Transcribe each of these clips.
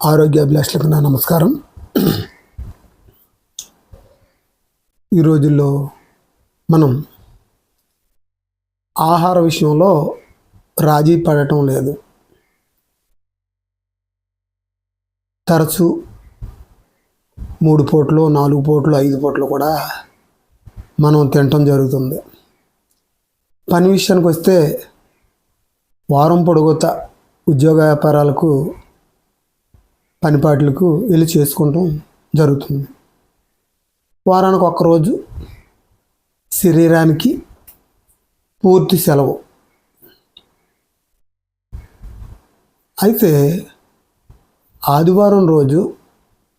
ఆరోగ్యాభిలాషులకు నా నమస్కారం. ఈ రోజుల్లో మనం ఆహార విషయంలో రాజీ పడటం లేదు. తరచూ 3 పూటలు 4 పూటలు 5 పూటలు కూడా మనం తినటం జరుగుతుంది. పని విషయానికి వస్తే వారం పొడుగుతా ఉద్యోగ వ్యాపారాలకు పనిపాట్లకు వెళ్ళి చేసుకుంటాం జరుగుతుంది. వారానికి ఒక్కరోజు శరీరానికి పూర్తి సెలవు. అయితే ఆదివారం రోజు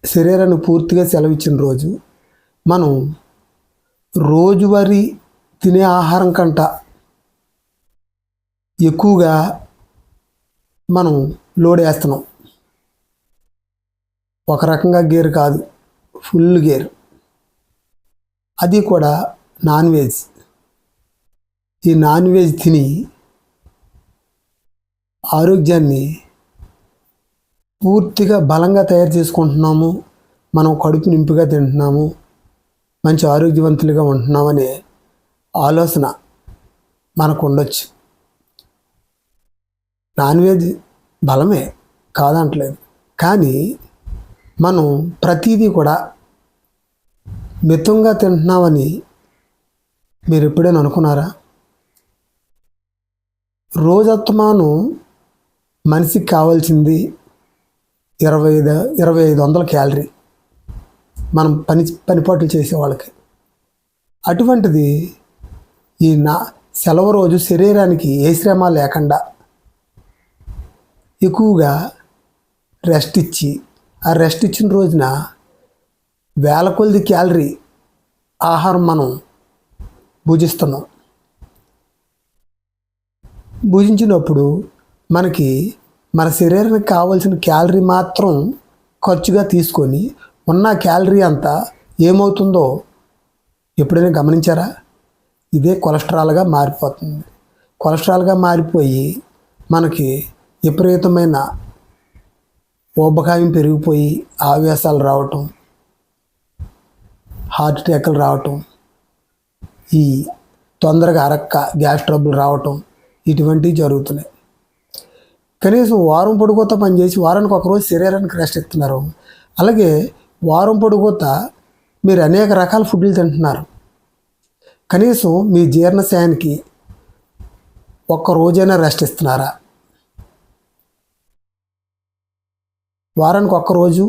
శరీరానికి పూర్తిగా సెలవు ఇచ్చిన రోజు మనం రోజువారీ తినే ఆహారం కంట ఎక్కువగా మనం లోడ్ వేస్తున్నాం. ఒక రకంగా గేర్ కాదు, ఫుల్ గేర్. అది కూడా నాన్ వెజ్. ఈ నాన్ వెజ్ తిని ఆరోగ్యాన్ని పూర్తిగా బలంగా తయారు చేసుకుంటున్నాము. మనం కడుపు నింపుగా తింటున్నాము, మంచి ఆరోగ్యవంతులుగా ఉంటున్నామనే ఆలోచన మనకు ఉండొచ్చు. నాన్ వెజ్ బలమే కాదంటలేదు, కానీ మనం ప్రతిదీ కూడా మితంగా తింటున్నామని మీరు ఎప్పుడైనా అనుకున్నారా? రోజత్తమానం మనిషికి కావాల్సింది 2500 క్యాలరీ మనం పనిపాట్లు చేసే వాళ్ళకి. అటువంటిది ఈ సెలవు రోజు శరీరానికి ఏ శ్రమ లేకుండా ఎక్కువగా రెస్ట్ ఇచ్చి, ఆ రెస్ట్ ఇచ్చిన రోజున వేల కొలది క్యాలరీ ఆహారం మనం భుజిస్తున్నాం. భుజించినప్పుడు మనకి మన శరీరానికి కావాల్సిన క్యాలరీ మాత్రం ఖర్చుగా తీసుకొని ఉన్న క్యాలరీ అంతా ఏమవుతుందో ఎప్పుడైనా గమనించారా? ఇదే కొలెస్ట్రాల్గా మారిపోతుంది. కొలెస్ట్రాల్గా మారిపోయి మనకి విపరీతమైన ఊబకాయం పెరిగిపోయి ఆవేశాలు రావటం, హార్ట్ అటాక్లు రావటం, ఈ తొందరగా అరక్క గ్యాస్ ట్రబుల్ రావటం, ఇటువంటివి జరుగుతున్నాయి. కనీసం వారం పొడుగుతా పనిచేసి వారానికి ఒకరోజు శరీరానికి రెస్ట్ ఇస్తున్నారు. అలాగే వారం పొడుగుతా మీరు అనేక రకాల ఫుడ్లు తింటున్నారు. కనీసం మీ జీర్ణశయానికి ఒక్కరోజైనా రెస్ట్ ఇస్తున్నారా? వారానికి ఒక్కరోజు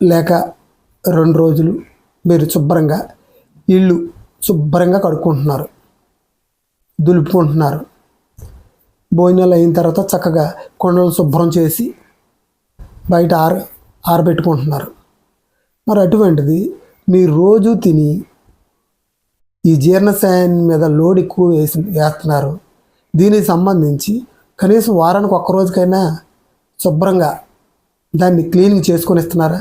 లేక 2 రోజులు మీరు శుభ్రంగా ఇల్లు శుభ్రంగా కడుక్కుంటున్నారు, దులుపుకుంటున్నారు. భోజనాలు అయిన తర్వాత చక్కగా కొండలు శుభ్రం చేసి బయట ఆరబెట్టుకుంటున్నారు. మరి అటువంటిది మీరు రోజు తిని ఈ జీర్ణశయాన్ని మీద లోడ్ ఎక్కువ వేస్తున్నారు. దీనికి సంబంధించి కనీసం వారానికి ఒక్కరోజుకైనా శుభ్రంగా దాన్ని క్లీనింగ్ చేసుకొని ఇస్తున్నారా?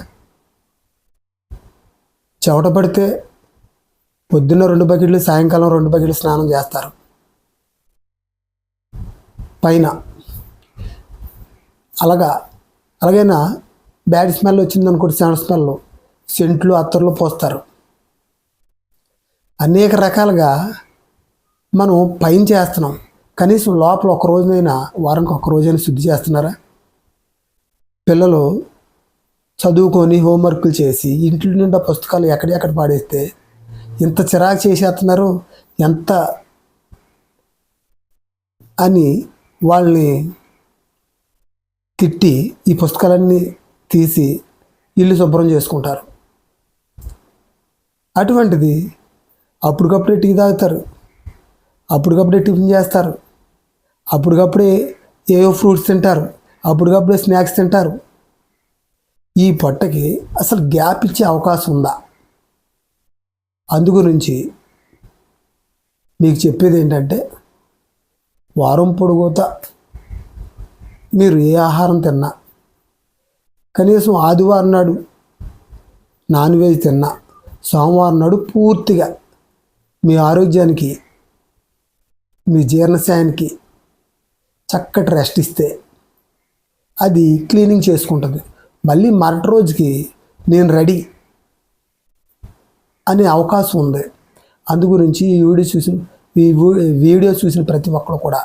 చెమట పడితే పొద్దున్న 2 బకెట్లు, సాయంకాలం 2 బకెట్లు స్నానం చేస్తారు పైన. అలాగైనా బ్యాడ్ స్మెల్ వచ్చిందనుకోండి, స్మెల్, సెంట్లు అత్తర్లు పోస్తారు. అనేక రకాలుగా మనం పైన చేస్తున్నాం. కనీసం లోపల ఒక రోజునైనా, వారానికి ఒక రోజైనా శుద్ధి చేస్తున్నారా? పిల్లలు చదువుకొని హోంవర్క్లు చేసి ఇంట్లో నిండా పుస్తకాలు ఎక్కడెక్కడ పాడేస్తే ఎంత చిరాకు చేసేస్తున్నారు, ఎంత అని వాళ్ళని తిట్టి ఈ పుస్తకాలన్నీ తీసి ఇల్లు శుభ్రం చేసుకుంటారు. అటువంటిది అప్పటికప్పుడే టీ తాగుతారు, అప్పటికప్పుడే టిఫిన్ చేస్తారు, అప్పటికప్పుడే ఏవో ఫ్రూట్స్ తింటారు, అప్పటికప్పుడే స్నాక్స్ తింటారు. ఈ పొట్టకి అసలు గ్యాప్ ఇచ్చే అవకాశం ఉందా? అందుగురించి మీకు చెప్పేది ఏంటంటే, వారం పొడుగుతా మీరు ఏ ఆహారం తిన్నా, కనీసం ఆదివారం నాడు నాన్ వెజ్ తిన్నా, సోమవారం నాడు పూర్తిగా మీ ఆరోగ్యానికి, మీ జీర్ణశయానికి చక్కటి రెస్ట్ ఇస్తే అది క్లీనింగ్ చేసుకుంటుంది. మళ్ళీ మరటి రోజుకి నేను రెడీ అనే అవకాశం ఉంది. అందు గురించి ఈ వీడియో చూసిన ప్రతి ఒక్కరు కూడా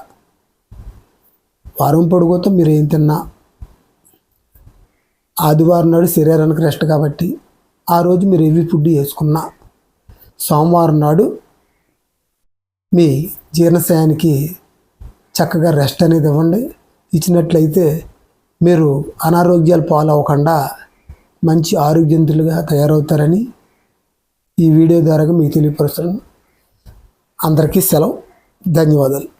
వారం పొడుగుతో మీరు ఏం తిన్నా ఆదివారం నాడు శరీరానికి రెస్ట్ కాబట్టి ఆ రోజు మీరు హెవీ ఫుడ్ వేసుకున్నా సోమవారం నాడు మీ జీర్ణశయానికి చక్కగా రెస్ట్ అనేది ఇవ్వండి. ఇచ్చినట్లయితే మీరు అనారోగ్యాలు పాలవకుండా మంచి ఆరోగ్యవంతులుగా తయారవుతారని ఈ వీడియో ద్వారా మీకు తెలియపరుస్తున్నాను. అందరికీ సెలవు. ధన్యవాదాలు.